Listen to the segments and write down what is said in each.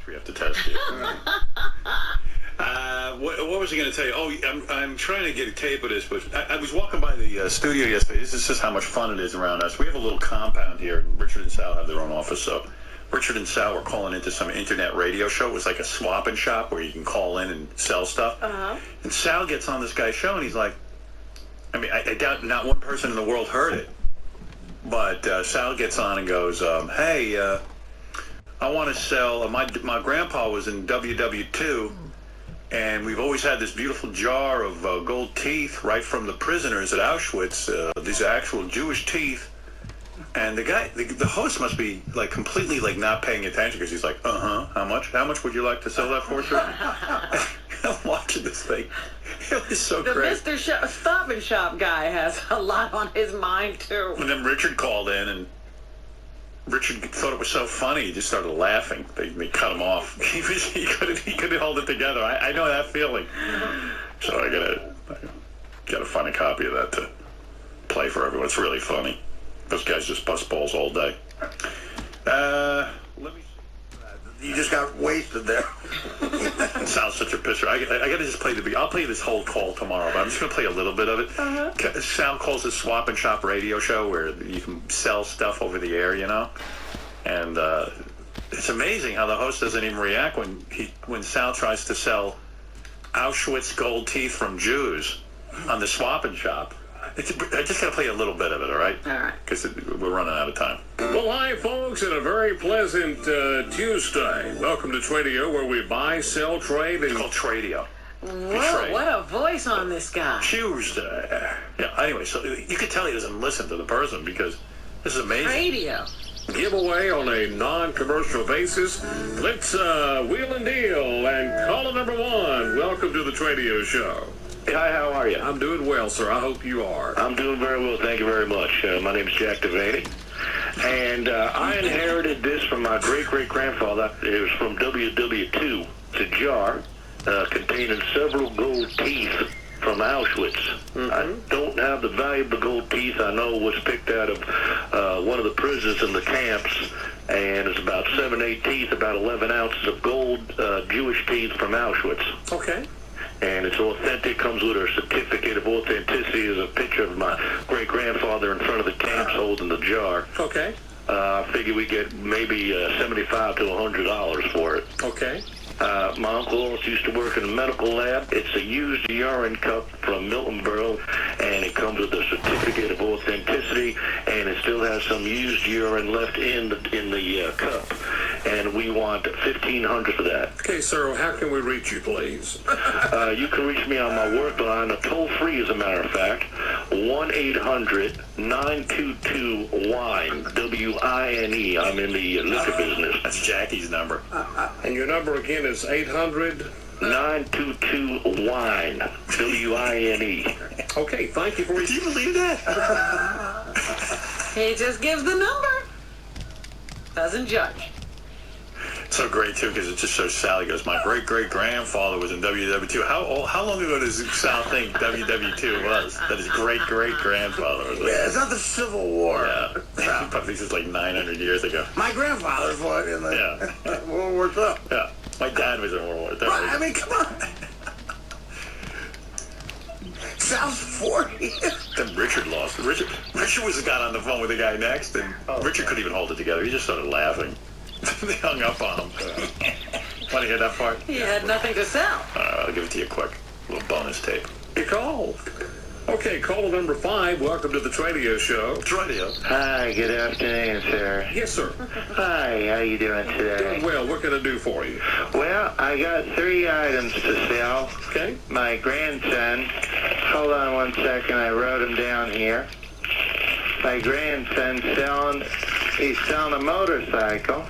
We have to test you. What was I going to tell you? Oh, I'm trying to get a tape of this, but I was walking by the studio yesterday. This is just how much fun it is around us. We have a little compound here. Richard and Sal have their own office, so Richard and Sal were calling into some internet radio show. It was like a swap and shop where you can call in and sell stuff. Uh-huh. And Sal gets on this guy's show, and he's like, I mean, I doubt not one person in the world heard it. But Sal gets on and goes, hey, I want to sell, my grandpa was in WW2, and we've always had this beautiful jar of gold teeth right from the prisoners at Auschwitz. These are actual Jewish teeth. And the guy, the host must be like completely like not paying attention because he's like, how much? How much would you like to sell that for, sir? I'm watching this thing. It was so great. The Mr. Stop and Shop guy has a lot on his mind, too. And then Richard called in, and Richard thought it was so funny, he just started laughing. They cut him off. He couldn't hold it together. I know that feeling. So I gotta find a copy of that to play for everyone. It's really funny. Those guys just bust balls all day. Let me. You just got wasted there. It sounds such a pisser. I got to just play I'll play this whole call tomorrow, but I'm just going to play a little bit of it. Uh-huh. Sal calls this swap and shop radio show where you can sell stuff over the air, you know? And it's amazing how the host doesn't even react when Sal tries to sell Auschwitz gold teeth from Jews on the swap and shop. I just got to play a little bit of it, all right? All right. Because we're running out of time. Well, hi, folks, and a very pleasant Tuesday. Welcome to Tradio, where we buy, sell, trade, and... It's called Tradio. Whoa, what a voice on this guy. Tuesday. Yeah, anyway, so you can tell he doesn't listen to the person because this is amazing. Tradio. Giveaway on a non-commercial basis. Let's wheel and deal. And caller number one, welcome to the Tradio Show. Hi, how are you? I'm doing well, sir. I hope you are. I'm doing very well, thank you very much. My name is Jack Devaney, and I inherited this from my great-great-grandfather. It was from WW2. It's a jar containing several gold teeth from Auschwitz. Mm-hmm. I don't have the value of the gold teeth. I know it was picked out of one of the prisons in the camps, and it's about 7-8 teeth, about 11 ounces of gold Jewish teeth from Auschwitz. Okay. And it's authentic, comes with a certificate of authenticity. There's a picture of my great-grandfather in front of the camps holding the jar. Okay. I figure we get maybe $75 to $100 for it. Okay. My uncle also used to work in a medical lab. It's a used urine cup from Miltonboro, and it comes with a certificate of authenticity, and it still has some used urine left in the cup. And we want $1,500 for that. Okay, sir, how can we reach you, please? You can reach me on my work line, toll-free as a matter of fact, 1-800-922-WINE, W-I-N-E. I'm in the liquor business. That's Jackie's number. And your number again is 800... 922-WINE, W-I-N-E. Okay, thank you for... Can you believe that? He just gives the number. Doesn't judge. So great, too, because it just shows Sal. He goes, my great-great-grandfather was in WW2. How long ago does Sal think WW2 was? That his great-great-grandfather was. Yeah, it's not the Civil War. Yeah. But this is like 900 years ago. My grandfather fought in the World War II. Yeah. My dad was in World War II. Right, I mean, come on. Sal's 40. Then Richard lost. Richard was the guy on the phone with the guy next, and Richard couldn't even hold it together. He just started laughing. They hung up on him. Want to hear that part? He had nothing to sell. I'll give it to you quick. A little bonus tape. You called. Okay, caller number 5, welcome to the Tradio Show. Tradio. Hi, good afternoon, sir. Yes, sir. Hi, how you doing today? Doing well. What can I do for you? Well, I got 3 items to sell. Okay. My grandson, hold on one second, I wrote them down here. My grandson's he's selling a motorcycle.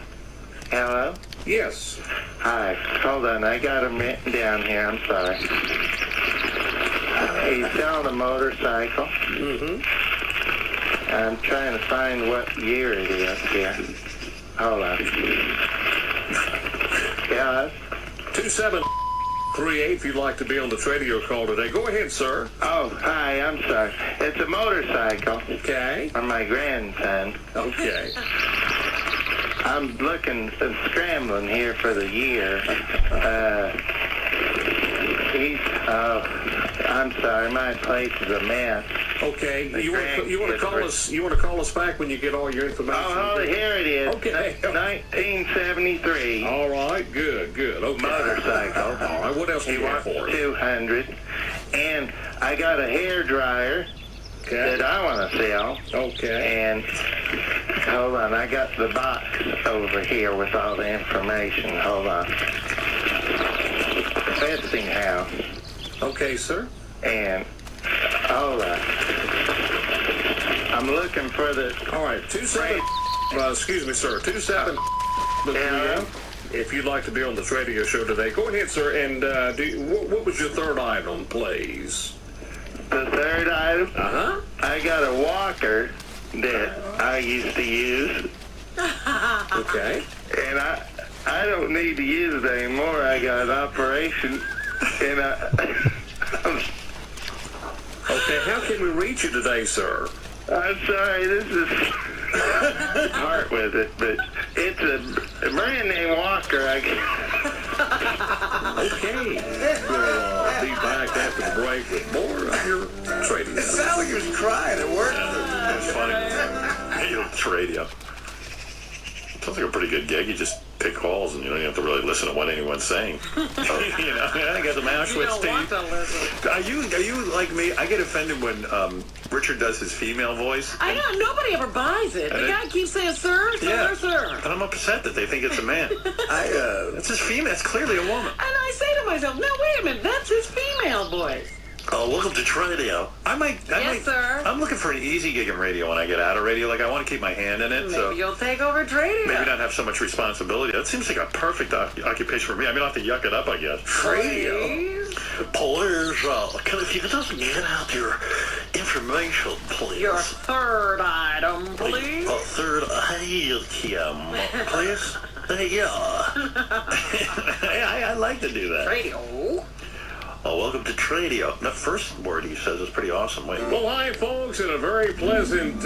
Hello? Yes. Hi, hold on, I got them written down here, I'm sorry. He's selling a motorcycle. Mm-hmm. I'm trying to find what year it is here. Hold on. Yeah. 2738 if you'd like to be on the Tradio call today. Go ahead, sir. Oh, hi, I'm sorry. It's a motorcycle. Okay. For my grandson. Okay. I'm looking and scrambling here for the year. I'm sorry, my place is a mess. Okay, you want to call us? You want to call us back when you get all your information? Oh, here it is. Okay. 1973. All right, good. Okay. Motorcycle. All right, what else do He you want wants for us? 200. And I got a hair dryer that I want to sell. Okay. And hold on, I got the box over here with all the information. Hold on. Fencing house. Okay, sir. And hold on. I'm looking for the. All right, 27. Excuse me, sir. 27. Yeah. If you'd like to be on the radio show today, go ahead, sir. And what was your third item, please? The third item. Uh-huh. I got a walker that I used to use. Okay. And I don't need to use it anymore. I got an operation, and Okay, how can we reach you today, sir? I'm sorry, this is hard with it, but it's a brand name walker. Okay. We'll be back after the break with more of your trading. It sounded like he was crying at work. It's funny. Hey, it's radio. Sounds like a pretty good gig. You just pick calls and you don't have to really listen to what anyone's saying. I got the You Auschwitz don't want team. to listen. Are you like me? I get offended when Richard does his female voice. I know, nobody ever buys it. The And guy keeps saying, sir, sir. And I'm upset that they think it's a man. That's his female. It's clearly a woman. And I say to myself, no, wait a minute, that's his female voice. Oh, welcome to radio. Yes, sir. I'm looking for an easy gig in radio when I get out of radio. Like, I want to keep my hand in it. Maybe so you'll take over radio. maybe not have so much responsibility. That seems like a perfect occupation for me. I mean, I'll have to yuck it up, I guess. Please. Please, if you could just get out your information, please. Your third item, please. Third Kim, please. Yeah. I like to do that. Radio. Oh, welcome to Tradio. The first word he says is pretty awesome. Wait. Well, hi, folks, and a very pleasant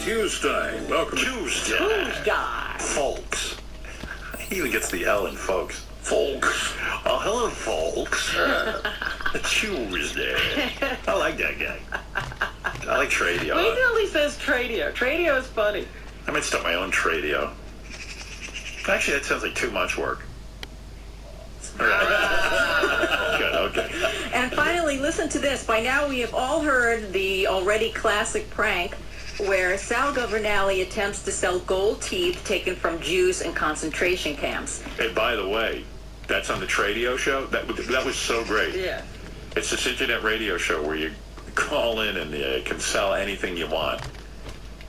Tuesday. Welcome Tuesday. Folks. He even gets the L in folks. Folks. Oh, hello, folks. Tuesday. I like that guy. I like Tradio. Wait till he says Tradio. Tradio is funny. I might start my own Tradio. Actually, that sounds like too much work. Good, okay. And finally, listen to this. By now, we have all heard the already classic prank where Sal Governale attempts to sell gold teeth taken from Jews in concentration camps. Hey, by the way, that's on the Tradio show? That was so great. Yeah. It's this internet radio show where you call in and you can sell anything you want.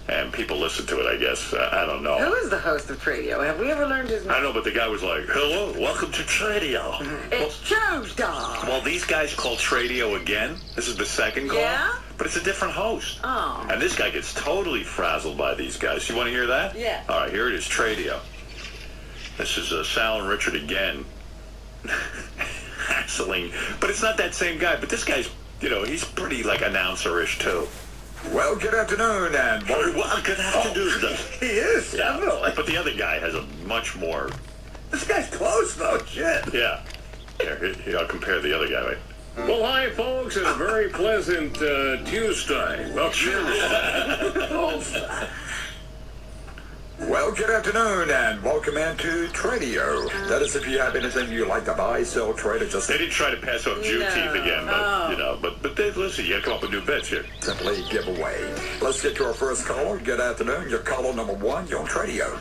And people listen to it, I guess. I don't know. Who is the host of Tradio? Have we ever learned his name? I don't know, but the guy was like, hello, welcome to Tradio. It's Tuesday. Well, these guys call Tradio again. This is the second call. Yeah? But it's a different host. Oh. And this guy gets totally frazzled by these guys. You want to hear that? Yeah. All right, here it is, Tradio. This is Sal and Richard again. Hassling. But it's not that same guy. But this guy's, he's pretty, like, announcer-ish, too. Well, good afternoon, and Well, good afternoon. he is, definitely. But the other guy has a much more... This guy's close, though, shit. Yeah. Here, I'll compare the other guy. Wait. Well, hi, folks, and a very pleasant Tuesday. Well, good afternoon, and welcome into Tradio. That is if you have anything you like to buy, sell, trade, or just They didn't try to pass off Jew No. teeth again, but they, listen, you gotta come up with new bits here. simply give away. Let's get to our first caller. Good afternoon. Your caller number 1, you're on Tradio.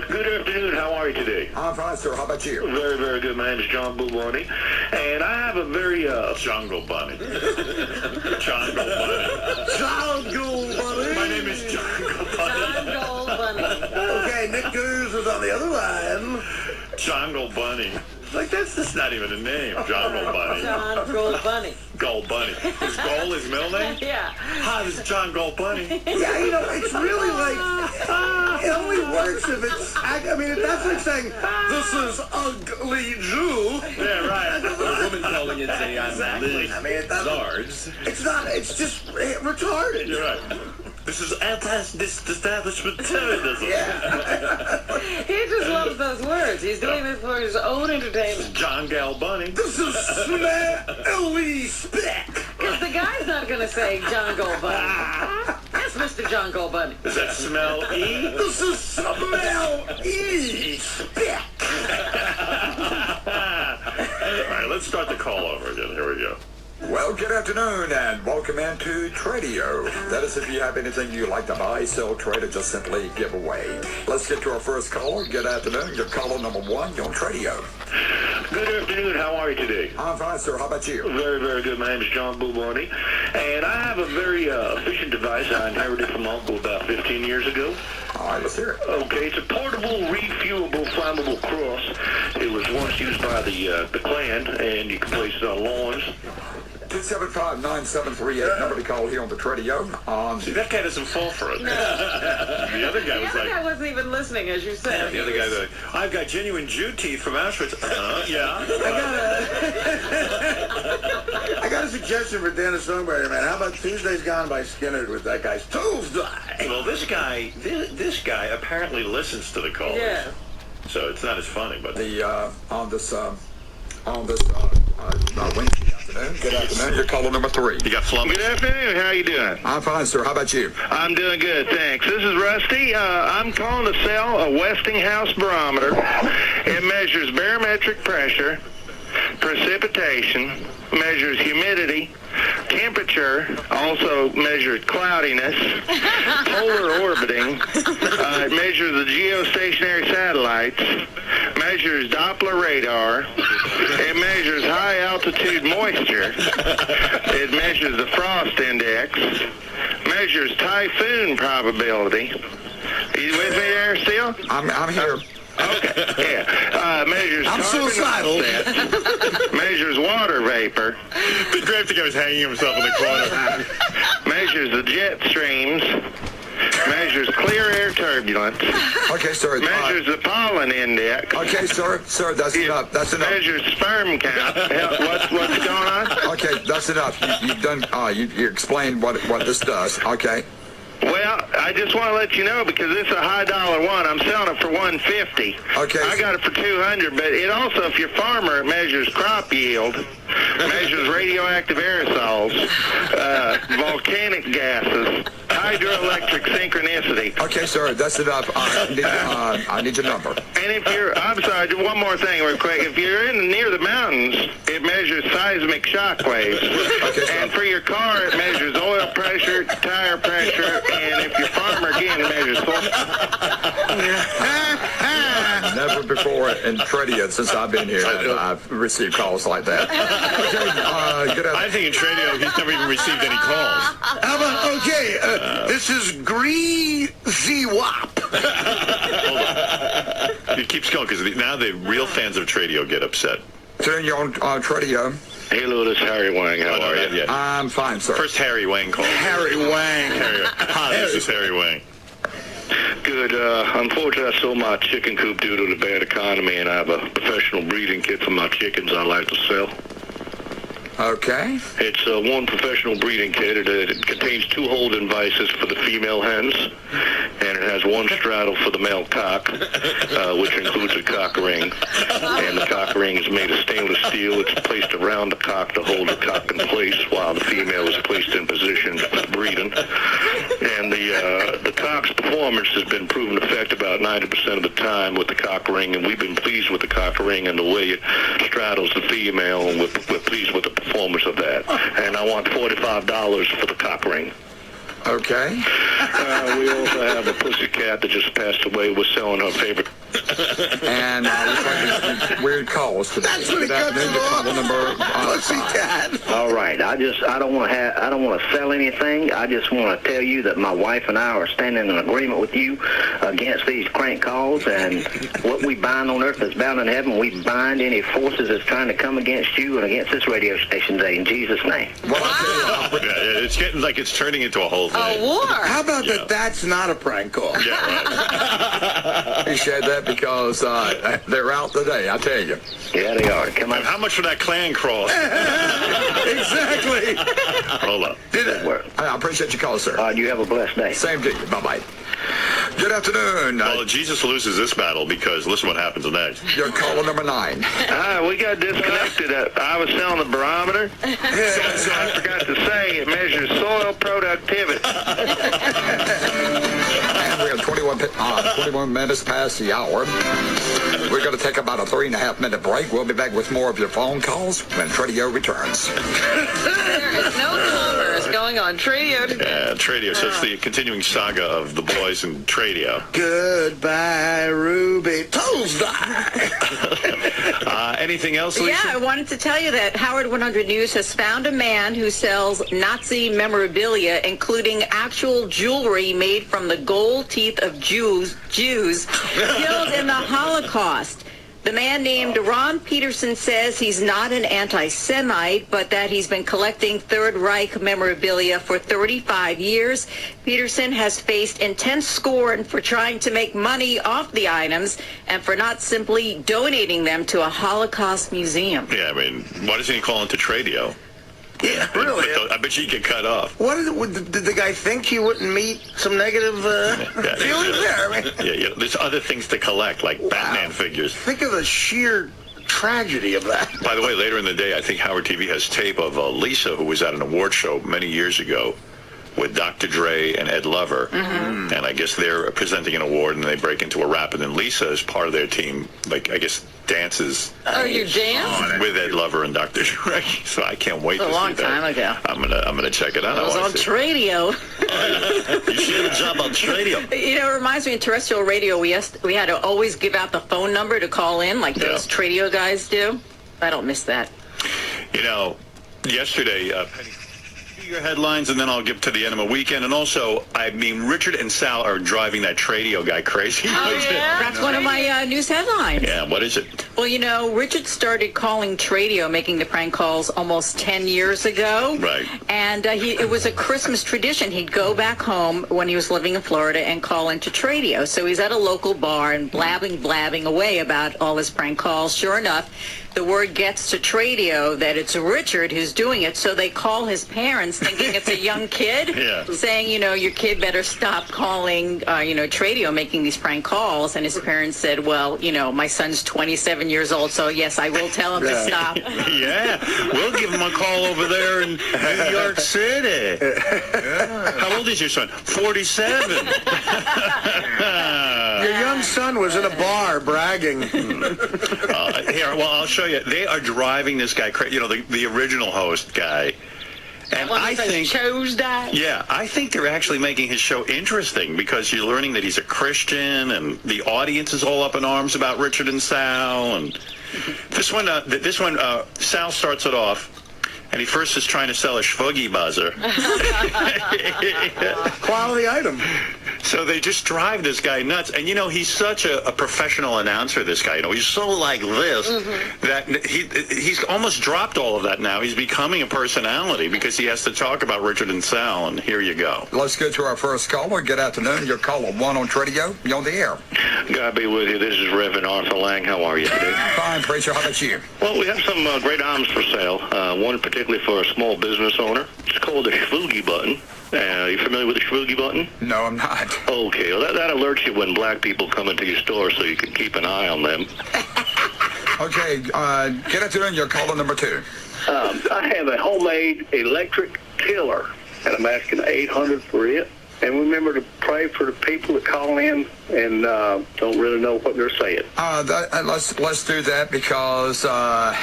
Good afternoon. How are you today? I'm fine, sir. How about you? Very, very good. My name is John Buboni, and I have a very Jungle Bunny. Jungle Bunny. Jungle Bunny. My name is Jungle Bunny. John Gold Bunny. Okay, Nick Goose is on the other line. Jungle Bunny. Like, that's just not even a name. Jungle Bunny. John Gold Bunny. Gold Bunny. Is Gold his middle name? Yeah. Hi, this is John Gold Bunny. Yeah, it's really like, it only works if it's, if that's like saying, this is Ugly Jew. Yeah, right. A woman calling and saying, I'm Exactly. Liz I mean, it doesn't- Zards. It's not, it's just retarded. You're right. This is anti-establishmentarianism. He just loves those words. He's doing this for his own entertainment. John Galbunny. This is smelly speck. Because the guy's not going to say John Goldbunny. Yes, Mr. John Goldbunny. Does that smell E? This is smelly speck. All right, let's start the call over again. Here we go. Well, good afternoon and welcome into Tradio. That is if you have anything you'd like to buy, sell, trade, or just simply give away. Let's get to our first caller. Good afternoon. You're caller number 1. You're on Tradio. Good afternoon. How are you today? I'm fine, sir. How about you? Very, very good. My name is John Bubani, and I have a very efficient device I inherited from Uncle about 15 years ago. All right, let's hear it. Okay, it's a portable, refuelable, flammable cross. It was once used by the Klan, and you can place it on lawns. 275-9738, number to call here on the Tradio. See, that guy doesn't fall for it. No. The other guy The was other like... guy wasn't even listening, as you said. The other guy was like, I've got genuine Jew teeth from Auschwitz. Yeah. I got a suggestion for Dennis Songberry, man. How about Tuesday's Gone by Skinner with that guy's Tuesday? Well, this guy apparently listens to the callers. Yeah. So it's not as funny, but... On this Wednesday afternoon. Good afternoon. You're caller number 3. You got flummoxed. Good afternoon. How you doing? I'm fine, sir. How about you? I'm doing good, thanks. This is Rusty. I'm calling to sell a Westinghouse barometer. It measures barometric pressure, precipitation, measures humidity, temperature, also measures cloudiness, polar orbiting, it measures the geostationary satellites, measures Doppler radar, it measures high altitude moisture, it measures the frost index, measures typhoon probability. Are you with me there still? I'm here. Okay, yeah. Measures I'm carbon suicidal. offset, measures water vapor, The graphic guy was hanging himself in the corner. measures the jet streams, measures clear air turbulence, Okay, sir. measures the pollen index, Okay, sir. Sir, that's enough. That's enough. measures sperm count. What's going on? Okay, that's enough. You've done. You explained what this does. Okay. Well, I just want to let you know because it's a high dollar one. I'm selling it for $150. Okay. I got it for $200, but it also, if you're a farmer, it measures crop yield, measures radioactive aerosols, volcanic gases, hydroelectric synchronicity. Okay, sir. That's enough. I need your number. And if you're, I'm sorry, just one more thing real quick. If you're near the mountains, it measures seismic shock waves. Okay, sir. And for your car, it measures oil pressure, tire pressure, and if you're a farmer, again, it measures Never before in Tradio since I've been here I've received calls like that. Okay, good I think in Tradio, he's never even received any calls. How about, this is Greasy Wop. Hold on. It keeps going, because now the real fans of Tradio get upset. Turn you on Tradio. Hello, this is Harry Wang. How are you? Yeah. I'm fine, sir. First Harry Wang call. Harry Wang. Hi, this is Harry Wang. Good. Unfortunately, I sold my chicken coop due to the bad economy, and I have a professional breeding kit for my chickens I'd like to sell. Okay. It's one professional breeding kit. It contains 2 holding vices for the female hens, and it has 1 straddle for the male cock, which includes a cock ring. And the cock ring is made of stainless steel. It's placed around the cock to hold the cock in place while the female is placed in position for breeding. And the cock's performance has been proven effective about 90% of the time with the cock ring, and we've been pleased with the cock ring and the way it straddles the female, and we're pleased with the performance of that. And I want $45 for the cock ring. Okay. We also have a pussycat that just passed away. We're selling her favorite. And we're taking weird calls today. That's what it comes to. Call number Pussycat. All right. I don't want to sell anything. I just want to tell you that my wife and I are standing in agreement with you against these crank calls, and what we bind on earth is bound in heaven. We bind any forces that's trying to come against you and against this radio station today in Jesus' name. It's getting like it's turning into a whole A war? How about that that's not a prank call? Yeah, right. Appreciate that because they're out today, I tell you. Yeah, they are. Come on. And how much for that clan cross? Exactly. Hold up. Good work. I appreciate your call, sir. You have a blessed day. Same to you. Bye-bye. Good afternoon. Well, Jesus loses this battle because listen what happens next. You're caller number 9. We got disconnected. I was selling the barometer. So I forgot to say it measures soil productivity. And we are 21 minutes past the hour. We're going to take about a 3.5-minute break. We'll be back with more of your phone calls when Tradio returns. There is no commerce going on. Tradio today. Yeah, Tradio. So it's the continuing saga of the boys and Tradio. Goodbye, Ruby Tuesday. Anything else, Lisa? Yeah, I wanted to tell you that Howard 100 News has found a man who sells Nazi memorabilia, including actual jewelry made from the gold teeth of Jews killed in the Holocaust. The man named Ron Peterson says he's not an anti-Semite, but that he's been collecting Third Reich memorabilia for 35 years. Peterson has faced intense scorn for trying to make money off the items and for not simply donating them to a Holocaust museum. Yeah, I mean, why doesn't he call into Tradio? Yeah, really. I bet you get cut off. What is it? Did the guy think he wouldn't meet some negative feelings there? I mean, Yeah, there's other things to collect, like Batman figures. think of the sheer tragedy of that. By the way, later in the day, I think Howard TV has tape of Lisa, who was at an award show many years ago with Dr. Dre and Ed Lover. Mm-hmm. And I guess they're presenting an award, and they break into a rap, and then Lisa is part of their team, like, I guess, dances Oh, you dance? with Ed Lover and Dr. Dre. So I can't wait to A see long that. time ago. I'm gonna check it out. It was on Tradio. You should get a job on Tradio. You know, it reminds me, in terrestrial radio, we had to always give out the phone number to call in, like those Tradio guys do. I don't miss that. You know, yesterday, Penny, do your headlines, and then I'll get to the end of a weekend. And also, I mean, Richard and Sal are driving that Tradio guy crazy. That's one of my news headlines. Yeah, what is it? Well, you know, Richard started calling Tradio, making the prank calls almost 10 years ago. Right. And it was a Christmas tradition. He'd go back home when he was living in Florida and call into Tradio. So he's at a local bar and blabbing away about all his prank calls. Sure enough, the word gets to Tradio that it's Richard who's doing it, so they call his parents thinking it's a young kid, saying, you know, your kid better stop calling, Tradio, making these prank calls. And his parents said, well, you know, my son's 27 years old, so yes, I will tell him to stop. Yeah, we'll give him a call over there in New York City. How old is your son? 47. Your young son was in a bar bragging. Here, well, I'll show you. They are driving this guy crazy. You know, the original host guy. And I think, I think they're actually making his show interesting because you're learning that he's a Christian, and the audience is all up in arms about Richard and Sal. And this one, Sal starts it off, and he first is trying to sell a Schvuggy buzzer. Quality item. So they just drive this guy nuts. And, you know, he's such a professional announcer, this guy. You know, he's so like this that he's almost dropped all of that now. He's becoming a personality because he has to talk about Richard and Sal, and here you go. Let's get to our first caller. Good afternoon. You're caller 1 on Tradio. You're on the air. God be with you. This is Reverend Arthur Lang. How are you today? Fine, preacher. How about you? Well, we have some great items for sale. One particularly for a small business owner. It's called the Schvuggy button. Are you familiar with the Schvuggy button? No, I'm not. Okay, well, that alerts you when black people come into your store so you can keep an eye on them. Okay, good afternoon. You're caller number 2. I have a homemade electric tiller, and I'm asking $800 for it. And remember to pray for the people that call in and don't really know what they're saying. Let's do that because God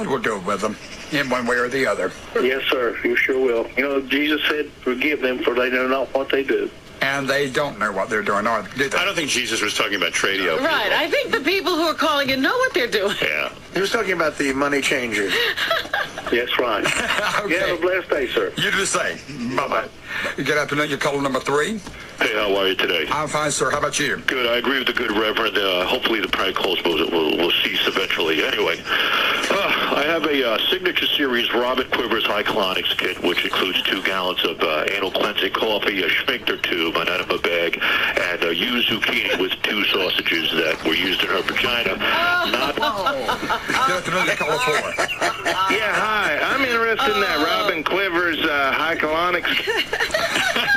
will do it with them in one way or the other. Yes, sir. You sure will. You know, Jesus said, forgive them for they know not what they do. And they don't know what they're doing, do they? I don't think Jesus was talking about Tradio. Right. I think the people who are calling in know what they're doing. Yeah. He was talking about the money changer. Yes, right. Okay. You have a blessed day, sir. You do the same. Bye-bye. Good afternoon. You're caller number 3. Hey, how are you today? I'm fine, sir. How about you? Good. I agree with the good Reverend. Hopefully the prank calls will cease eventually. Anyway, I have a Signature Series Robert Quivers High Colonics kit, which includes 2 gallons of anal cleansing coffee, a sphincter tube, an enema bag, and a used zucchini with 2 sausages that were used in her vagina. Not. Good afternoon, caller 4. Yeah, hi. I'm interested in that Robin Quivers High Colonics.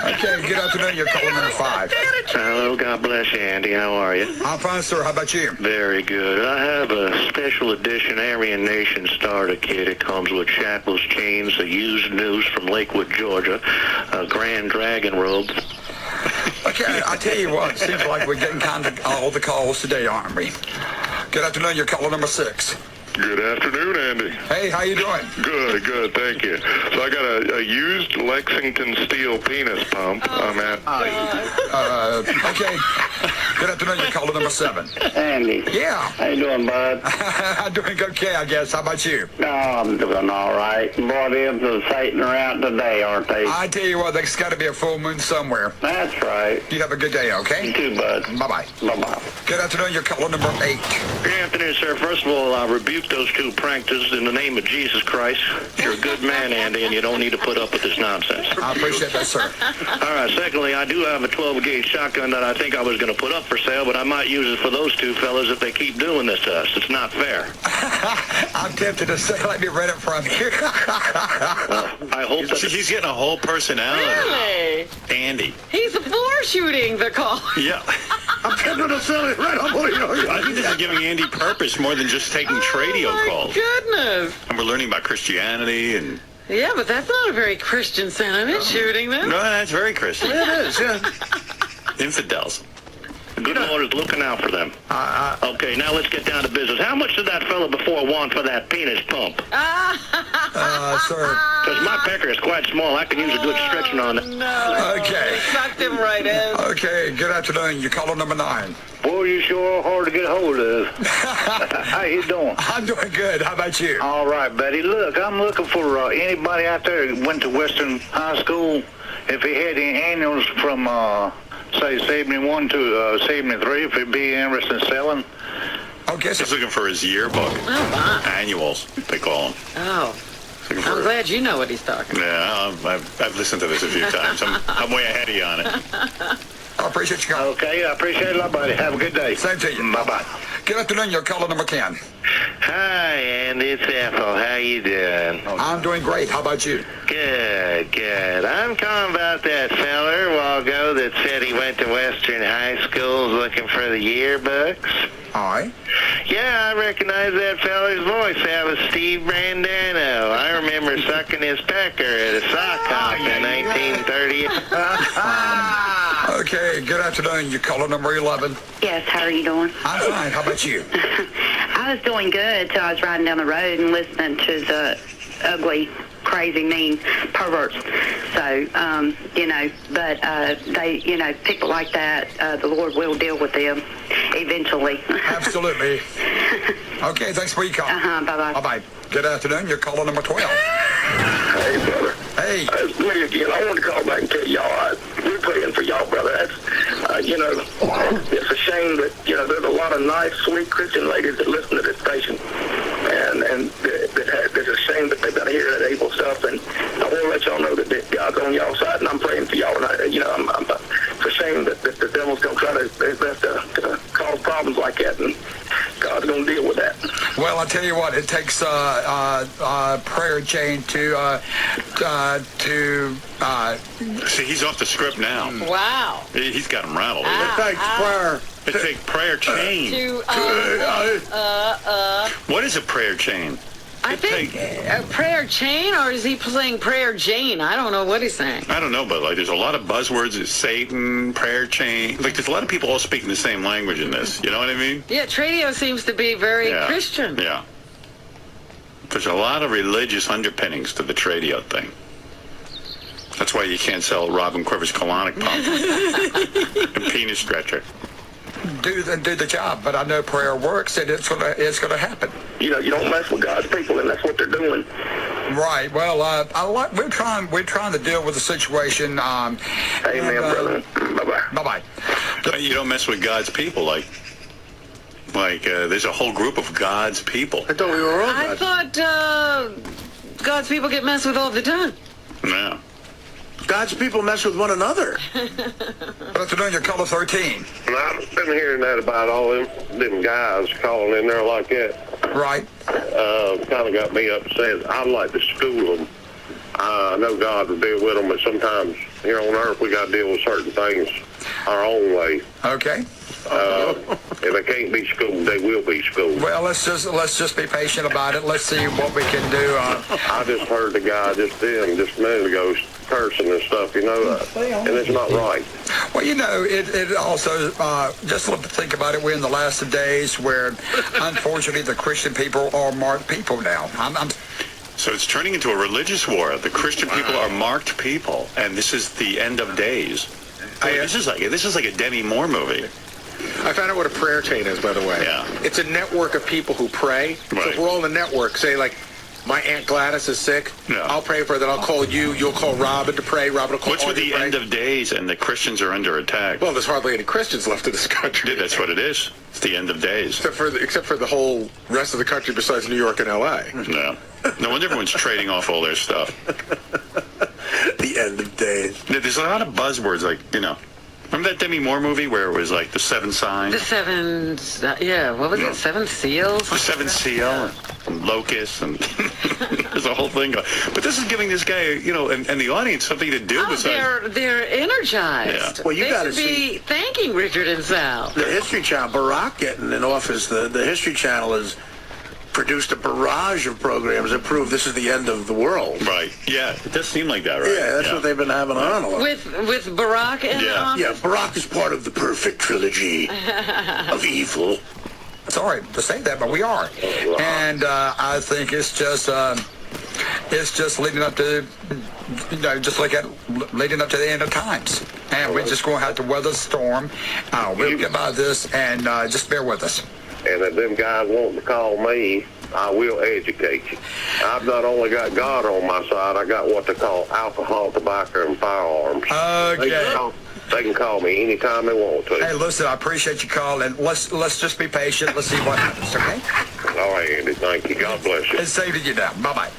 Okay, good afternoon, you're caller number 5. Hello, God bless you, Andy. How are you? I'm fine, sir. How about you? Very good. I have a special edition Aryan Nation starter kit. It comes with shackles, chains, a used noose from Lakewood, Georgia, a Grand Dragon robe. Okay, I tell you what, seems like we're getting kind of all the calls today, aren't we? Good afternoon, you're caller number 6. Good afternoon, Andy. Hey, how you doing? Good, thank you. So I got a used Lexington steel penis pump. I'm at. Okay. Good afternoon, you're caller number 7. Andy. Yeah. How you doing, bud? I'm doing okay, I guess. How about you? Oh, I'm doing all right. Boy, the imps of Satan are out today, aren't they? I tell you what, there's got to be a full moon somewhere. That's right. You have a good day, okay? You too, bud. Bye-bye. Bye-bye. Good afternoon, you're caller number 8. Good afternoon, sir. First of all, I rebuke those 2 pranksters in the name of Jesus Christ. You're a good man, Andy, and you don't need to put up with this nonsense. I appreciate that, sir. All right, secondly, I do have a 12-gauge shotgun that I think I was going to put up for sale, but I might use it for those 2 fellas if they keep doing this to us. It's not fair. I'm tempted to say, let me rent it from you. I hope that... He's getting a whole personality. Really? Andy. He's for shooting the call. Yeah. I'm tempted to sell it right on. I think this is giving Andy purpose more than just taking radio calls. Goodness. And we're learning about Christianity and... Yeah, but that's not a very Christian sentiment, shooting them. No, that's very Christian. It is, yeah. Infidels. The good Lord is looking out for them. Okay, now let's get down to business. How much did that fella before want for that penis pump? Sir. Because my pecker is quite small. I can use a good stretching on it. No. Okay. Sucked him right in. Okay, good afternoon. You're caller number 9. Boy, you sure are hard to get hold of. How you doing? I'm doing good. How about you? All right, Betty. Look, I'm looking for anybody out there who went to Western High School. If he had any annuals from, say, 71 to 73, if he'd be interested in selling. Okay, He's looking for his yearbook. Annuals, they call them. Oh. Looking for I'm glad you know what he's talking about. Yeah, I've listened to this a few times. I'm way ahead of you on it. I appreciate you calling. Okay, I appreciate it a lot, buddy. Have a good day. Same to you. Bye-bye. Good afternoon. You're caller number 10. Hi, Andy. It's Ethel. How you doing? I'm doing great. How about you? Good. I'm calling about that feller a while ago that said he went to Western High School looking for the yearbooks. All right. Yeah, I recognize that feller's voice. That was Steve Brandano. I remember sucking his pecker at a sock hop in 1930. Okay, good afternoon. You're caller number 11. Yes, how are you doing? I'm fine. How about you? I was doing good till I was riding down the road and listening to the ugly, crazy, mean perverts. So, but people like that, the Lord will deal with them eventually. Absolutely. Okay, thanks for your call. Bye-bye. Bye-bye. Good afternoon. You're caller number 12. Hey, brother. Hey. It's me again. I wanted to call back and tell y'all, we're praying for y'all, brother. That's, it's a shame that, there's a lot of nice, sweet Christian ladies that listen to this station. And it's a shame that they've got to hear that evil stuff. And I want to let y'all know that God's on y'all's side, and I'm praying for y'all. And it's a shame that the devil's going to try to cause problems like that, and God's going to deal with that. Well, I tell you what, it takes a prayer chain to See, he's off the script now. Wow. He's got him rattled. It takes prayer. It takes prayer chain. What is a prayer chain? I think a prayer chain, or is he playing prayer Jane? I don't know what he's saying. I don't know, but there's a lot of buzzwords. It's Satan, prayer chain. There's a lot of people all speaking the same language in this. You know what I mean? Yeah, Tradio seems to be very Christian. Yeah. There's a lot of religious underpinnings to the Tradio thing. That's why you can't sell Robin Quivers colonic pump and penis stretcher. Do the job, but I know prayer works, and it's gonna happen. You don't mess with God's people, and that's what they're doing. Right. Well, we're trying to deal with the situation. Amen, brother. Bye bye. Bye bye. You don't mess with God's people, like Like, there's a whole group of God's people. I thought we were all I God's. thought God's people get messed with all the time. Yeah. God's people mess with one another. Good afternoon, your caller 13. I've been hearing that about all them guys calling in there like that. Right. Kind of got me upset. I'd like to school them. I know God will deal with them, but sometimes here on earth we got to deal with certain things our own way. Okay. If they can't be schooled, they will be schooled. Well, let's just be patient about it. Let's see what we can do. I just heard the guy just a minute ago cursing and stuff, and it's not right. Well, it also, just to think about it, we're in the last of days where, unfortunately, the Christian people are marked people now. So it's turning into a religious war. The Christian people are marked people, and this is the end of days. This is like a Demi Moore movie. I found out what a prayer chain is, by the way. Yeah. It's a network of people who pray. Right. So if we're all in a network, say like, my Aunt Gladys is sick, Yeah. I'll pray for her, then I'll call you, you'll call Robin to pray, Robin will call What's with Audrey the to pray. end of days and the Christians are under attack? Well, there's hardly any Christians left in this country. Yeah, that's what it is. It's the end of days. Except for the whole rest of the country besides New York and L.A. No. No wonder everyone's trading off all their stuff. The end of days. There's a lot of buzzwords, like, remember that Demi Moore movie where it was like the 7 signs? The 7, what was it? 7 seals? The 7 seal and locusts and there's a whole thing going. But this is giving this guy, and the audience something to do besides. They're energized. Yeah. Well, you they gotta should be thanking Richard and Sal. The History Channel, Barack getting in office, the History Channel has produced a barrage of programs that prove this is the end of the world. Right. Yeah. It does seem like that, right? Yeah, that's what they've been having on a lot. With Barack in Yeah. office? Yeah, Barack is part of the perfect trilogy of evil. Sorry to say that, but we are. And I think it's just leading up to, leading up to the end of times. And we're just going to have to weather the storm. We'll get by this, and just bear with us. And if them guys want to call me, I will educate you. I've not only got God on my side, I got what they call alcohol, tobacco, and firearms. Okay. They can call me anytime they want to. Hey, listen, I appreciate you calling. Let's just be patient. Let's see what happens, okay? All right, Andy. Thank you. God bless you. It's safe to you now. Bye-bye.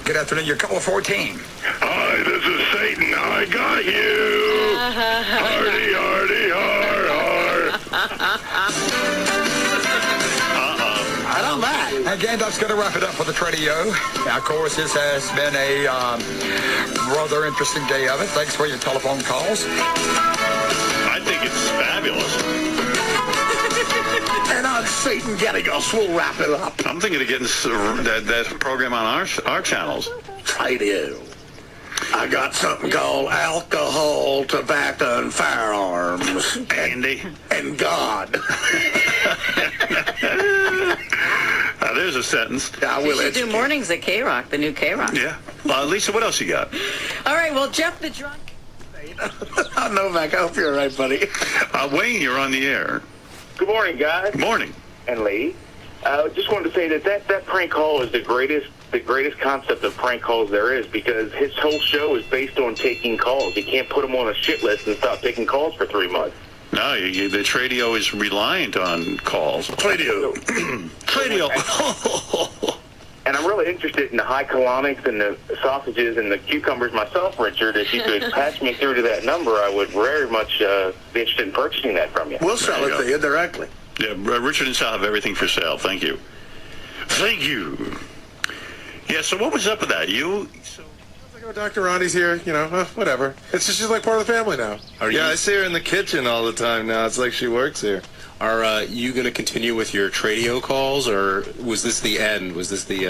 Good afternoon. You're caller 14. Hi, this is Satan. I got you. Hardy, hardy, har, har. Right on that. Again, that's going to wrap it up for the Tradio. Now, of course, this has been a rather interesting day of it. Thanks for your telephone calls. I think it's fabulous. And on Satan getting us, we'll wrap it up. I'm thinking of getting that program on our channels. Radio. I got something called alcohol, tobacco, and firearms. Andy. And God. There's a sentence. I will You should do mornings at K-Rock, the new K-Rock. Yeah. Lisa, what else you got? All right, well, Jeff the Drunk. Novak, I hope you're all right, buddy. Wayne, you're on the air. Good morning, guys. Good morning. And lady. Just wanted to say that prank call is the greatest concept of prank calls there is, because his whole show is based on taking calls. You can't put him on a shit list and stop taking calls for 3 months. No, the Tradio is reliant on calls. Tradio. Tradio. And I'm really interested in the high colonics and the sausages and the cucumbers myself, Richard. If you could patch me through to that number, I would very much be interested in purchasing that from you. We'll sell it to you directly. Yeah, Richard and Sal have everything for sale. Thank you. Thank you. Yeah, so what was up with that? Dr. Ronnie's here, whatever. It's just she's like part of the family now. I see her in the kitchen all the time now. It's like she works here. Are you going to continue with your Tradio calls, or was this the end? Was this the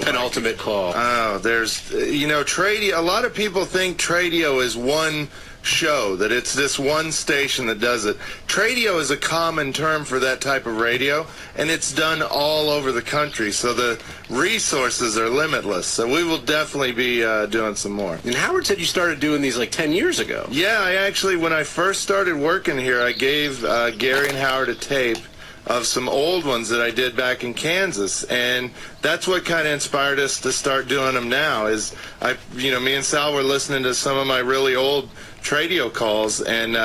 penultimate call? Oh, there's, Tradio, a lot of people think Tradio is one show, that it's this one station that does it. Tradio is a common term for that type of radio, and it's done all over the country, so the resources are limitless. So we will definitely be doing some more. And Howard said you started doing these like 10 years ago. Yeah, I actually, when I first started working here, I gave Gary and Howard a tape of some old ones that I did back in Kansas, and that's what kind of inspired us to start doing them now. Is me and Sal were listening to some of my really old Tradio calls, and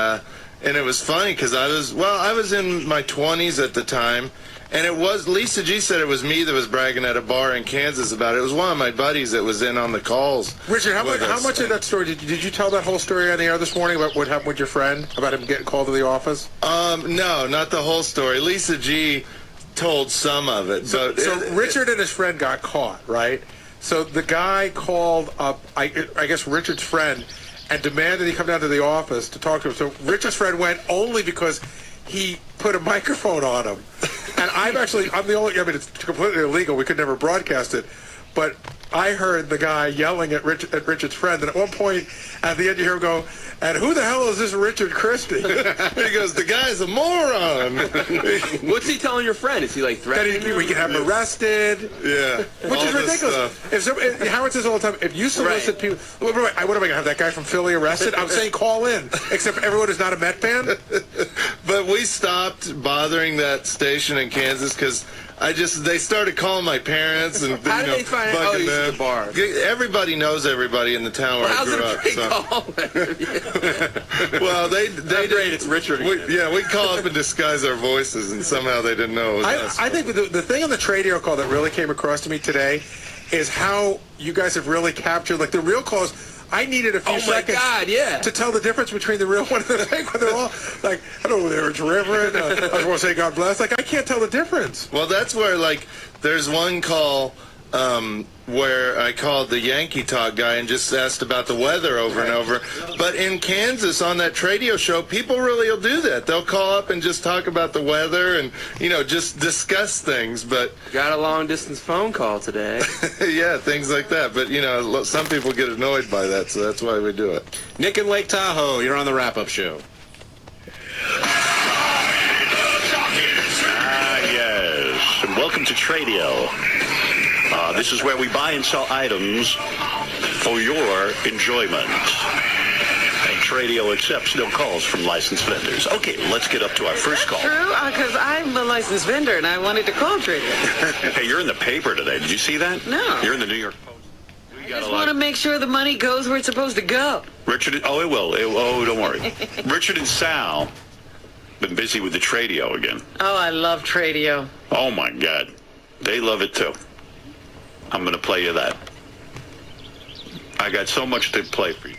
And it was funny because I was in my 20s at the time, and it was, Lisa G said it was me that was bragging at a bar in Kansas about it. It was one of my buddies that was in on the calls. Richard, how much of that story, did you tell that whole story on the air this morning about what happened with your friend, about him getting called to the office? No, not the whole story. Lisa G told some of it. So Richard and his friend got caught, right? So the guy called up, I guess Richard's friend, and demanded he come down to the office to talk to him. So Richard's friend went only because he put a microphone on him. And I'm the only, I mean, it's completely illegal. We could never broadcast it. But I heard the guy yelling at Richard's friend. And at one point, at the end, you hear him go, "And who the hell is this Richard Christie?" He goes, "The guy's a moron." What's he telling your friend? Is he like threatening him? We can have him arrested. Yeah. Which is ridiculous. Howard says all the time, if you solicit people, what am I going to have, that guy from Philly arrested? I'm saying call in, except everyone is not a Met fan. But we stopped bothering that station in Kansas because they started calling my parents and how did they find out? Oh, you the bar. Everybody knows everybody in the town where I grew up. Well, they great. It's Richard. We call up and disguise our voices, and somehow they didn't know it was us. I think the thing on the Tradio call that really came across to me today is how you guys have really captured, like, the real calls. I needed a few seconds to tell the difference between the real one and the fake one. They're all like, I don't know whether it's Reverend. I just want to say God bless. Like, I can't tell the difference. Well, that's where, like, there's one call where I called the Yankee Talk guy and just asked about the weather over and over. But in Kansas, on that Tradio show, people really will do that. They'll call up and just talk about the weather and, just discuss things. But got a long-distance phone call today. Yeah, things like that. But, some people get annoyed by that, so that's why we do it. Nick in Lake Tahoe, you're on the wrap-up show. Yes. And welcome to Tradio. This is where we buy and sell items for your enjoyment. And Tradio accepts no calls from licensed vendors. Okay, let's get up to our first call. True, because I'm a licensed vendor and I wanted to call Tradio. Hey, you're in the paper today. Did you see that? No. You're in the New York Post. I just want to make sure the money goes where it's supposed to go. Richard, it will. Don't worry. Richard and Sal been busy with the Tradio again. Oh, I love Tradio. Oh, my God. They love it, too. I'm going to play you that. I got so much to play for you.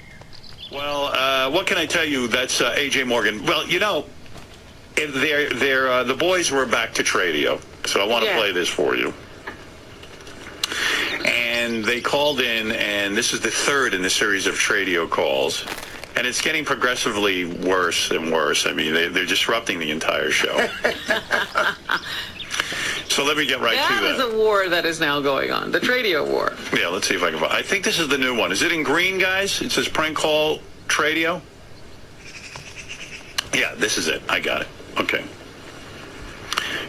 Well, what can I tell you? That's A.J. Morgan. Well, the boys were back to Tradio, so I want to play this for you. And they called in, and this is the third in the series of Tradio calls. And it's getting progressively worse and worse. I mean, they're disrupting the entire show. So let me get right to that. That is a war that is now going on, the Tradio war. Yeah, let's see if I can find. I think this is the new one. Is it in green, guys? It says prank call Tradio. Yeah, this is it. I got it. Okay.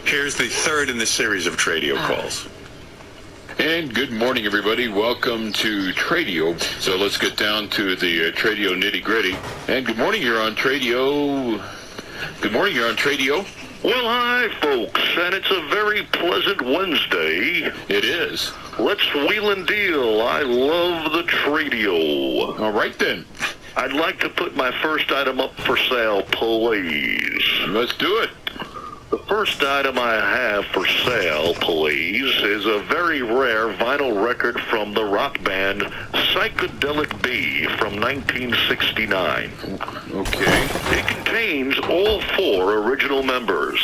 Here's the third in the series of Tradio calls. And good morning, everybody. Welcome to Tradio. So let's get down to the Tradio nitty-gritty. And good morning, you're on Tradio. Good morning, you're on Tradio. Well, hi, folks, and it's a very pleasant Wednesday. It is. Let's wheel and deal. I love the Tradio. All right, then. I'd like to put my first item up for sale, please. Let's do it. The first item I have for sale, please, is a very rare vinyl record from the rock band Psychedelic Bee from 1969. Okay. It contains all four original members.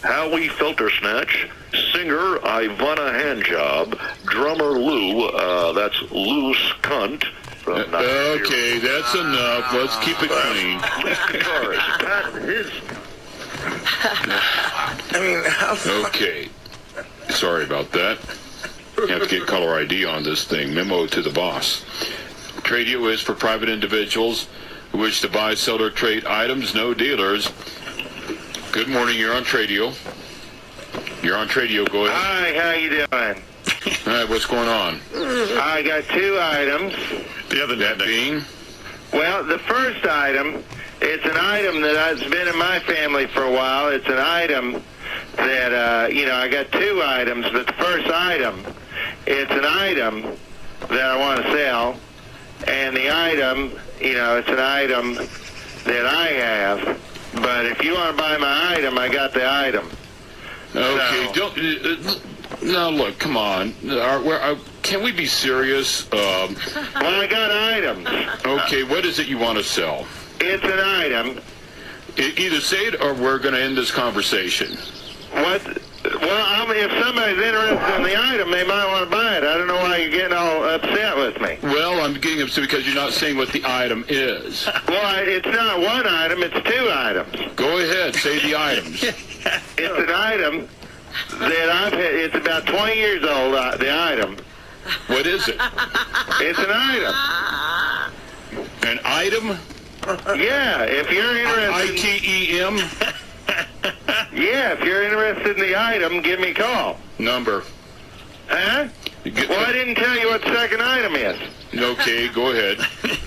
Howie Feltersnatch, singer Ivana Handjob, drummer Lou, that's Loose Cunt. Okay, that's enough. Let's keep it clean. Lead guitarist Pat His. Okay. Sorry about that. You have to get caller ID on this thing. Memo to the boss. Tradio is for private individuals who wish to buy, sell, or trade items, no dealers. Good morning, you're on Tradio. You're on Tradio, go ahead. Hi, how you doing? All right, what's going on? I got two items. The other that being? Well, the first item, it's an item that has been in my family for a while. It's an item that, I got two items, but the first item, it's an item that I want to sell, and the item, it's an item that I have, But if you want to buy my item, I got the item. Okay, So- don't. Now look, come on. Can we be serious? Well, I got items. Okay, what is it you want to sell? It's an item. Either say it or we're going to end this conversation. What? Well, if somebody's interested in the item, they might want to buy it. I don't know why you're getting all upset with me. Well, I'm getting upset because you're not saying what the item is. Well, it's not one item, it's two items. Go ahead, say the items. It's an item that I've had. It's about 20 years old, the item. What is it? It's an item. An item? Yeah, if you're interested... I-T-E-M? Yeah, if you're interested in the item, give me a call. Number? Huh? Well, I didn't tell you what the second item is. Okay, go ahead.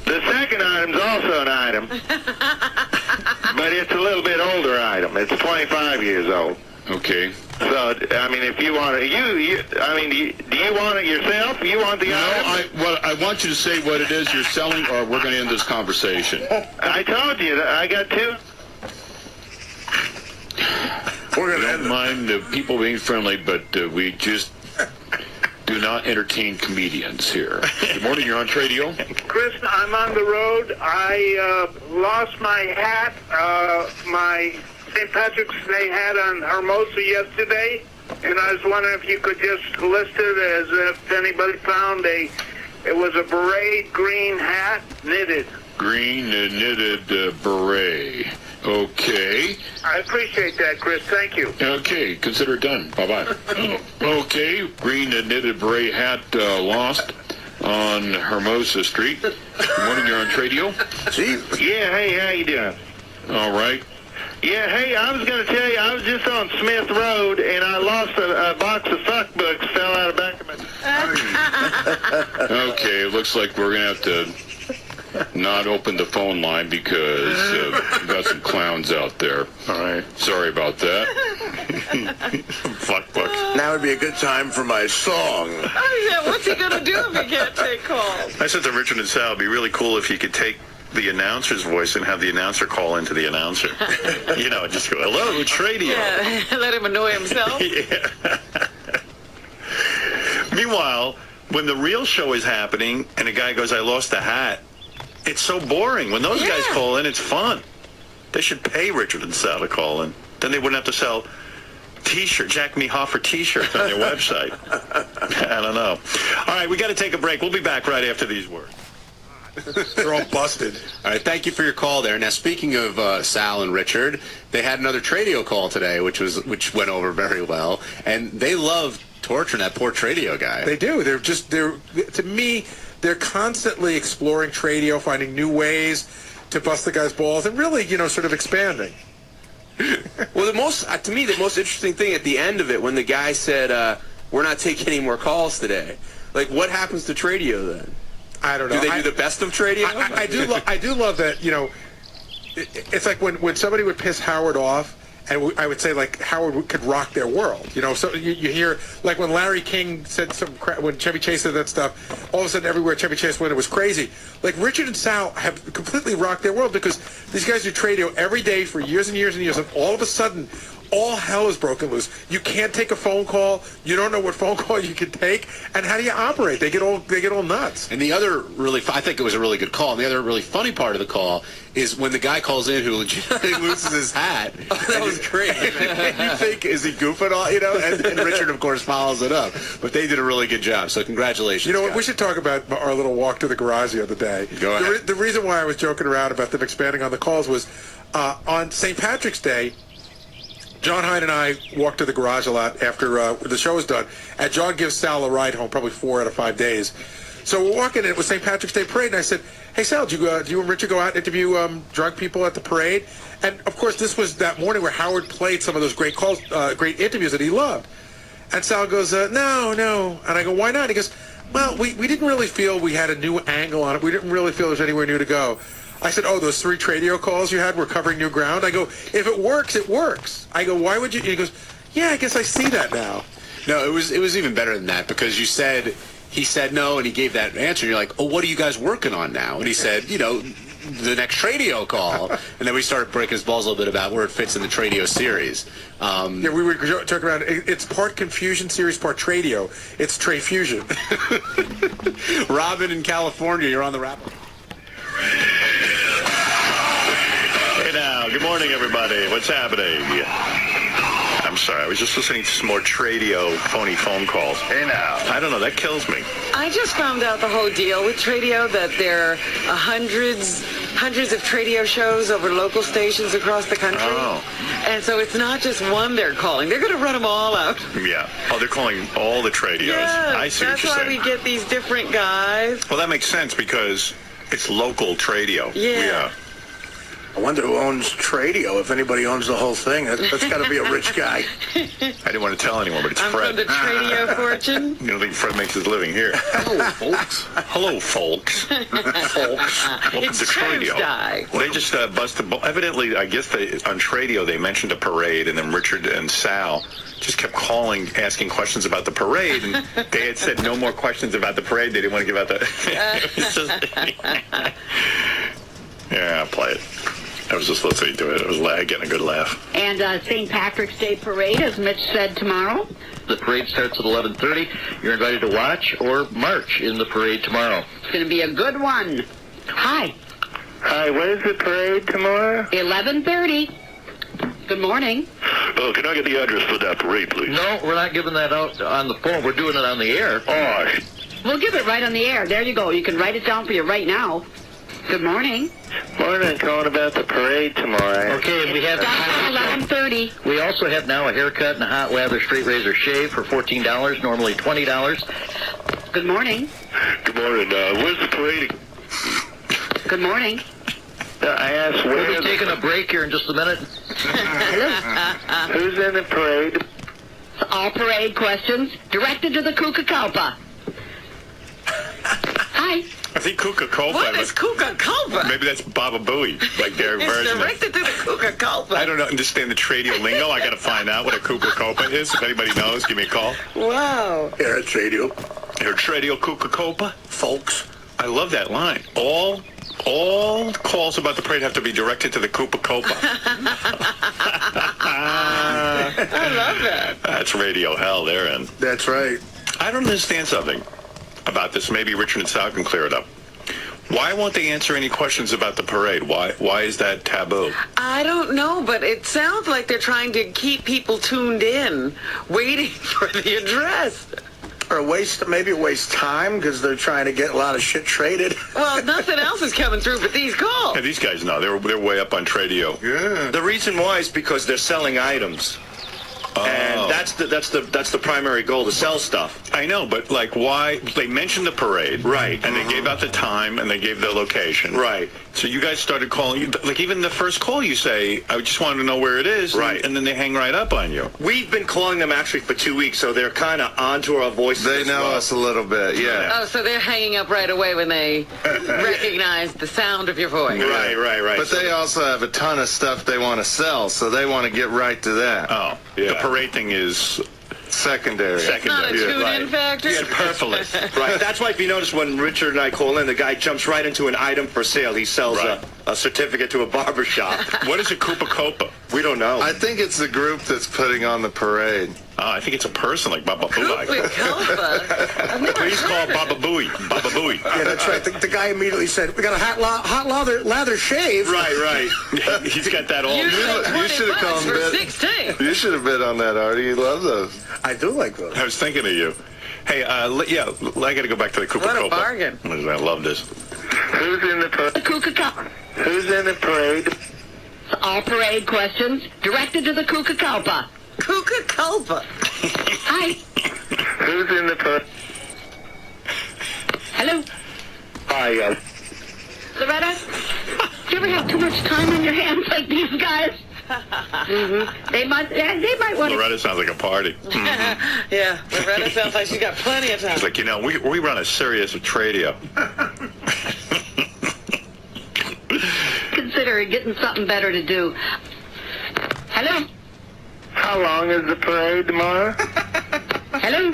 The second item's also an item, but it's a little bit older item. It's 25 years old. Okay. So, I mean, if you want it, do you want it yourself? You want the item? No, I want you to say what it is you're selling, or we're going to end this conversation. I told you that I got two. I don't mind people being friendly, but we just do not entertain comedians here. Good morning, you're on radio. Chris, I'm on the road. I lost my hat, my St. Patrick's Day hat on Hermosa yesterday, and I was wondering if you could just list it as if anybody found it was a beret green hat, knitted. Green knitted beret. Okay. I appreciate that, Chris. Thank you. Okay, consider it done. Bye-bye. Okay, green knitted beret hat lost on Hermosa Street. Good morning, you're on radio. Yeah, hey, how you doing? All right. Yeah, hey, I was going to tell you, I was just on Smith Road, and I lost a box of fuck books, fell out of the back of my... Okay, it looks like we're going to have to not open the phone line because we've got some clowns out there. All right. Sorry about that. Fuck books. Now would be a good time for my song. Oh, yeah, what's he going to do if he can't take calls? I said to Richard and Sal, it'd be really cool if you could take the announcer's voice and have the announcer call into the announcer. You know, just go, hello, it's radio. Yeah, let him annoy himself. Yeah. Meanwhile, when the real show is happening and a guy goes, I lost a hat, it's so boring. When those guys call in, it's fun. They should pay Richard and Sal to call in. Then they wouldn't have to sell T-shirts, Jack Me Hoffer T-shirts on their website. I don't know. All right, we got to take a break. We'll be back right after these words. They're all busted. All right, thank you for your call there. Now, speaking of Sal and Richard, they had another Tradio call today, which went over very well, and they love torturing that poor Tradio guy. They do. To me, they're constantly exploring Tradio, finding new ways to bust the guy's balls, and really, sort of expanding. Well, to me, the most interesting thing at the end of it, when the guy said, we're not taking any more calls today, like, what happens to Tradio then? I don't know. Do they do the best of Tradio? I do love that, it's like when somebody would piss Howard off, and I would say, like, Howard could rock their world. So you hear, like, when Larry King said some crap, when Chevy Chase said that stuff, all of a sudden everywhere Chevy Chase went, it was crazy. Like, Richard and Sal have completely rocked their world because these guys do Tradio every day for years and years and years, and all of a sudden, all hell is broken loose. You can't take a phone call. You don't know what phone call you can take, and how do you operate? They get all nuts. And the other I think it was a really good call. And the other really funny part of the call is when the guy calls in who legitimately loses his hat. Oh, that was great. You think, is he goofing all? And Richard, of course, follows it up. But they did a really good job. So congratulations. You know what? guys. We should talk about our little walk to the garage the other day. Go ahead. The reason why I was joking around about them expanding on the calls was on St. Patrick's Day. John Hine and I walked to the garage a lot after the show was done, and John gives Sal a ride home probably 4 out of 5 days. So we're walking in, it was St. Patrick's Day parade, and I said, hey, Sal, do you and Richard go out and interview drunk people at the parade? And, of course, this was that morning where Howard played some of those great calls, great interviews that he loved. And Sal goes, no. And I go, why not? He goes, well, we didn't really feel we had a new angle on it. We didn't really feel there was anywhere new to go. I said, those 3 Tradio calls you had were covering new ground? I go, if it works, it works. I go, why would you? He goes, yeah, I guess I see that now. No, it was even better than that because he said no, and he gave that answer. And you're like, what are you guys working on now? And he said, the next Tradio call, and then we started breaking his balls a little bit about where it fits in the Tradio series. Yeah, we were talking about it's part Confusion series, part Tradio. It's Tray Fusion. Robin in California, you're on the wrap. Hey now, good morning, everybody. What's happening? I'm sorry, I was just listening to some more Tradio phony phone calls. Hey now. I don't know, that kills me. I just found out the whole deal with Tradio, that there are hundreds of Tradio shows over local stations across the country. Oh. And so it's not just one they're calling. They're going to run them all out. Yeah. Oh, they're calling all the Tradios. Yes, I see what that's you're why saying. we get these different guys. Well, that makes sense because it's local Tradio. Yeah. I wonder who owns Tradio, if anybody owns the whole thing. That's got to be a rich guy. I didn't want to tell anyone, but it's I'm Fred. from the Tradio fortune. You don't think Fred makes his living here? Hello, folks. Hello, folks. Folks. Welcome It's to Tradio. Tuesday. They just busted. Evidently, I guess on Tradio they mentioned a parade, and then Richard and Sal just kept calling, asking questions about the parade, and they had said no more questions about the parade. They didn't want to give out the. Yeah, play it. I was just listening to it. I was getting a good laugh. And St. Patrick's Day Parade, as Mitch said, tomorrow. The parade starts at 11:30. You're invited to watch or march in the parade tomorrow. It's going to be a good one. Hi. Hi, where's the parade tomorrow? 11:30. Good morning. Oh, can I get the address for that parade, please? No, we're not giving that out on the phone. We're doing it on the air. Oh, We'll give it right on the air. There you go. You can write it down for you right now. Good morning. morning, calling about the parade tomorrow. Okay, we have 11:30. We also have now a haircut and a hot lather straight razor shave for $14, normally $20. Good morning. Good morning. Where's the parade? Good morning. I asked where. We'll be taking a break here in just a minute. Who's in the parade? All parade questions directed to the Kukakalpa. Hi. I think Kukakalpa. What is Kukakalpa? Maybe that's Baba Booey, like their It's version. directed to the Kukakalpa. I don't understand the Tradio lingo. I got to find out what a Kukakalpa is. If anybody knows, give me a call. Wow. Here at Tradio. Here at Tradio Kukakalpa. Folks. I love that line. All calls about the parade have to be directed to the Kukakalpa. I love that. That's radio hell they're in. That's right. I don't understand something about this. Maybe Richard and Sal can clear it up. Why won't they answer any questions about the parade? Why is that taboo? I don't know, but it sounds like they're trying to keep people tuned in, waiting for the address. Or maybe waste time because they're trying to get a lot of shit traded. Well, nothing else is coming through but these calls. Yeah, these guys know. They're way up on Tradio. Yeah. The reason why is because they're selling items. Oh. And that's the primary goal, to sell stuff. I know, but like why? They mentioned the parade. Right. And they gave out the time and they gave the location. Right. So you guys started calling, like even the first call you say, I just wanted to know where it is. Right. And then they hang right up on you. We've been calling them actually for 2 weeks, so they're kind of onto our voices. They know us a little bit, yeah. Oh, so they're hanging up right away when they recognize the sound of your voice. Right. But they also have a ton of stuff they want to sell, so they want to get right to that. Oh, yeah. The parade thing is secondary. It's not a tune-in factor? Superfluous. Right. That's why if you notice when Richard and I call in, the guy jumps right into an item for sale. He sells a certificate to a barber shop. What is a Kupakopa? We don't know. I think it's the group that's putting on the parade. I think it's a person like Baba Booey. Kupakalpa? Please call Baba Booey. Baba Booey. Yeah, that's right. The guy immediately said, we got a hot lather shave. Right. He's got that all. You should have called for bid. 16. You should have bid on that, Artie. You love those. I do like those. I was thinking of you. Hey, I got to go back to the Kupakopa. What a bargain. I love this. Who's in the parade? The Kukakalpa. Who's in the parade? All parade questions directed to the Kukakalpa. Kukakalpa. Hi. Who's in the parade? Hello. Hi, Loretta, do you ever have too much time on your hands like these guys? Mm-hmm. They might want to. Loretta sounds like a party. Mm-hmm. Yeah, Loretta sounds like she's got plenty of time. It's like, we run a serious Tradio. Consider getting something better to do. Hello. How long is the parade tomorrow? Hello.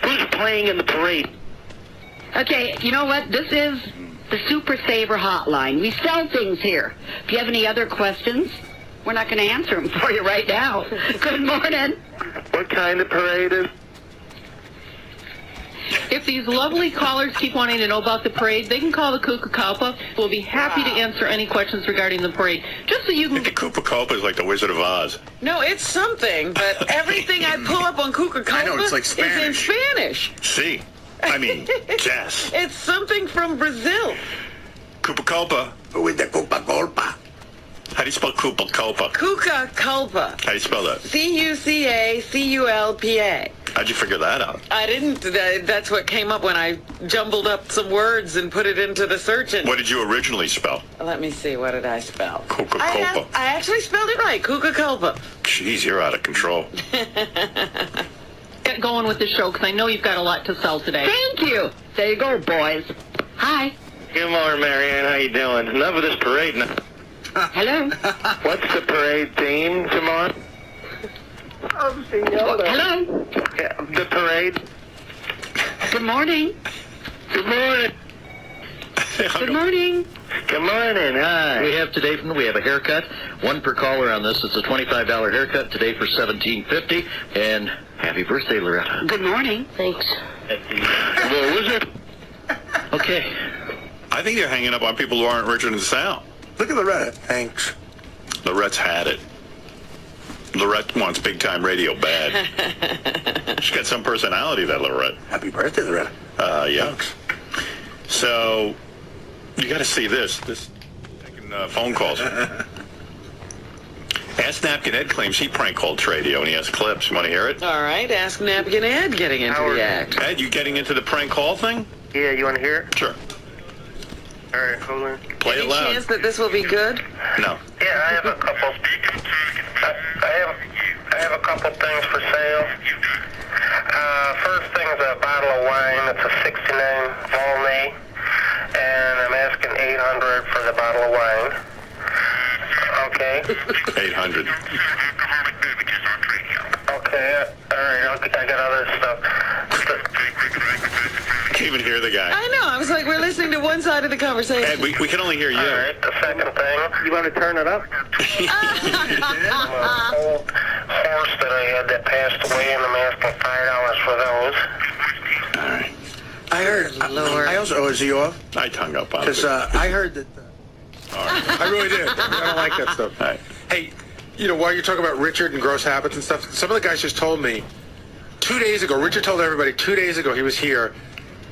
Who's playing in the parade? Okay, you know what? This is the Super Saver Hotline. We sell things here. If you have any other questions, we're not going to answer them for you right now. Good morning. What kind of parade is? If these lovely callers keep wanting to know about the parade, they can call the Kukakalpa. We'll be happy to answer any questions regarding the parade. Just so you can... The Kukakalpa is like the Wizard of Oz. No, it's something, but everything I pull up on Kukakalpa I know, it's like is in Spanish. See? I mean, Jess. It's something from Brazil. Kukakalpa. With the Kukakalpa. How do you spell Kukakalpa? Kukakalpa. How do you spell that? Cucaculpa. How'd you figure that out? I didn't. That's what came up when I jumbled up some words and put it into the search engine. What did you originally spell? Let me see. What did I spell? Kukakalpa. I actually spelled it right. Kukakalpa. Jeez, you're out of control. Get going with the show, because I know you've got a lot to sell today. Thank you. There you go, boys. Hi. Good morning, Marianne. How you doing? Enough of this parade now. Hello. What's the parade theme tomorrow? Hello. Yeah, the parade. Good morning. Good morning. Good morning. Good morning. Hi. We have a haircut. One per caller on this. It's a $25 haircut today for $17.50. And happy birthday, Loretta. Good morning. Thanks. What was it? Okay. I think you're hanging up on people who aren't Richard and Sal. Look at Loretta. Thanks. Lorette's had it. Lorette wants big-time radio bad. She's got some personality, that Lorette. Happy birthday, Loretta. Yeah. So, you got to see this. Taking phone calls. Ask Napkin Ed claims he prank called Tradio, and he has clips. You want to hear it? All right. Ask Napkin Ed getting into the act. Ed, you getting into the prank call thing? Yeah, you want to hear it? Sure. All right, hold on. Play it loud. Any chance that this will be good? No. Yeah, I have a couple. I have a couple things for sale. First thing is a bottle of wine. It's a 69 Volnay, and I'm asking $800 for the bottle of wine. Okay. 800. Okay. All right. I got other stuff. Can't even hear the guy. I know. I was like, we're listening to one side of the conversation. Ed, we can only hear you. All right. The second thing. You want to turn it up? An old horse that I had that passed away, and I'm asking $5 for those. All right. I heard. I also. Oh, is he off? I hung up on it. Because I heard that. I really did. I don't like that stuff. All right. Hey, while you're talking about Richard and gross habits and stuff, some of the guys just told me 2 days ago, Richard told everybody 2 days ago he was here,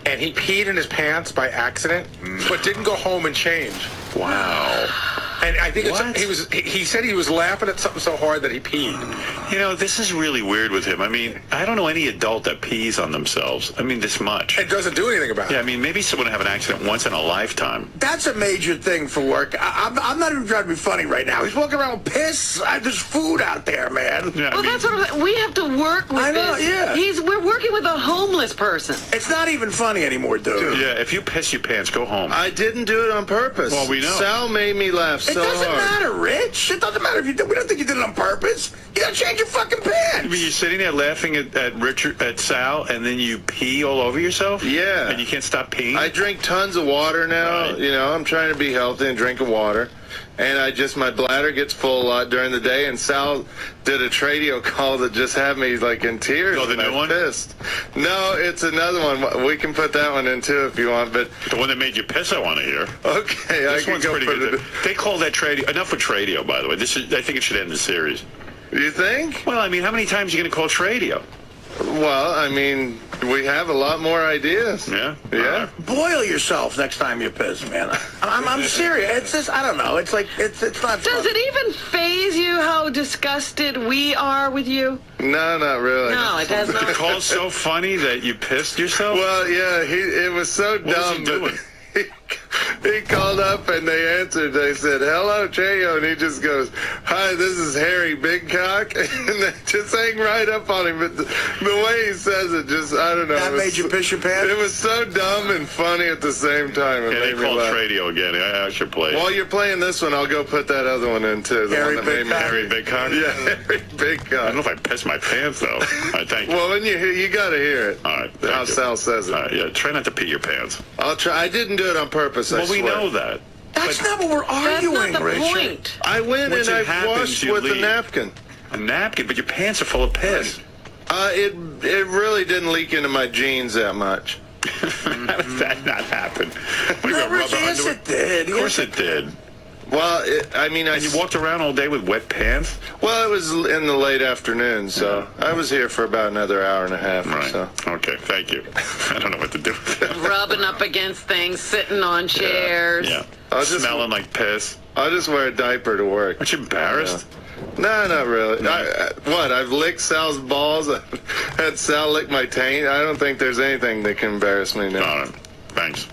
and he peed in his pants by accident, but didn't go home and change. Wow. And I think he said he was laughing at something so hard that he peed. This is really weird with him. I mean, I don't know any adult that pees on themselves. I mean, this much. It doesn't do anything about it. Yeah, I mean, maybe someone have an accident once in a lifetime. That's a major thing for work. I'm not even trying to be funny right now. He's walking around with piss. There's food out there, man. Yeah, Well, that's what we have to work with. I know, this. yeah. We're working with a homeless person. It's not even funny anymore, dude. Yeah, if you piss your pants, go home. I didn't do it on purpose. Well, we know. Sal made me laugh It so doesn't hard. matter, Rich. It doesn't matter if you did. We don't think you did it on purpose. You gotta change your fucking I pants. mean, you're sitting there laughing at Richard, at Sal, and then you pee all over yourself? Yeah. And you can't stop peeing? I drink tons of water now. Right. I'm trying to be healthy and drinking water. And my bladder gets full a lot during the day. And Sal did a Tradio call that just had me like in tears. Oh, the new one? Pissed. No, it's another one. We can put that one in too if you want. But the one that made you piss, I want to hear. Okay, This one's pretty good. They call that Tradio. Enough with Tradio, by the way. I think it should end the series. You think? Well, I mean, how many times are you going to call Tradio? Well, I mean, we have a lot more ideas. Yeah? Yeah. Boil yourself next time you piss, man. I'm serious. It's just, I don't know. It's like, it's not Does fun. it even faze you how disgusted we are with you? No, not really. No, it does The not. call's so funny that you pissed yourself? Well, yeah, it was so What was dumb. he doing? He called up and they answered. They said, "Hello, Chayo," and he just goes, "Hi, this is Harry Bigcock," and they just hang right up on him. But the way he says it, just I don't know. That made you piss your pants? It was so dumb and funny at the same time. It Yeah, made they me called laugh. Tradio again. I should play it. While you're playing this one, I'll go put that other one in too. The Harry one that made me Harry Bigcock? Yeah, Harry Bigcock. I don't know if I pissed my pants, though. I thank you. Well, when you got to hear it. All right. How Sal says it. All right, yeah, try not to pee your pants. I'll try. I didn't do it on purpose. I Well, we swear. know that. That's not what we're arguing, That's not the Richard. point. I went Once and it I happens, washed you with a leave. napkin. A napkin, but your pants are full of piss. It really didn't leak into my jeans that much. How did that not happen? What, you No, got rubber Rich, yes, underwear? it did. Of course it did. Well, I And you walked around all day with wet pants? Well, it was in the late afternoon, so I was here for about another hour and a half or so. Okay, thank you. I don't know what to do with that. Rubbing up against things, sitting on chairs. Yeah. I was just- Smelling like piss. I'll just wear a diaper to work. Aren't you embarrassed? No, not really. I've licked Sal's balls. I've had Sal lick my taint. I don't think there's anything that can embarrass me now. All right. Thanks.